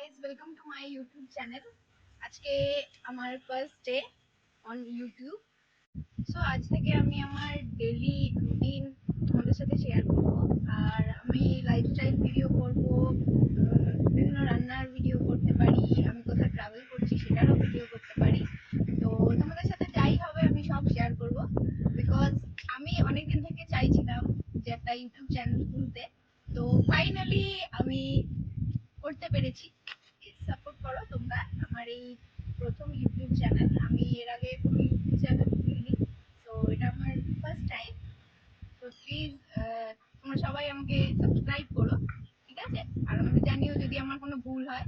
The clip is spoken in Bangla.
guys, welcome to my YouTube channel. আজকে আমার first day on YouTube. So আজ থেকে আমি আমার ডেইলি রুটিন তোমাদের সাথে শেয়ার করব। আর আমি লাইফস্টাইল ভিডিও করব, বিভিন্ন রান্নার ভিডিও করতে পারি, আমি কোথাও ট্রাভেল করছি সেটারও ভিডিও করতে পারি। তো তোমাদের সাথে যাই হবে আমি সব শেয়ার করব, বিকজ আমি অনেকদিন থেকে চাইছিলাম যে একটা ইউটিউব চ্যানেল খুলতে। তো ফাইনালি আমি করতে পেরেছি। সাপোর্ট করো তোমরা আমার এই প্রথম ইউটিউব চ্যানেল। আমি এর আগে কোনো ইউটিউব চ্যানেল খুলিনি, তো এটা আমার ফার্স্ট টাইম। তো প্লিজ তোমরা সবাই আমাকে সাবস্ক্রাইব করো, ঠিক আছে? আর আমাকে জানিও যদি আমার কোনো ভুল হয়।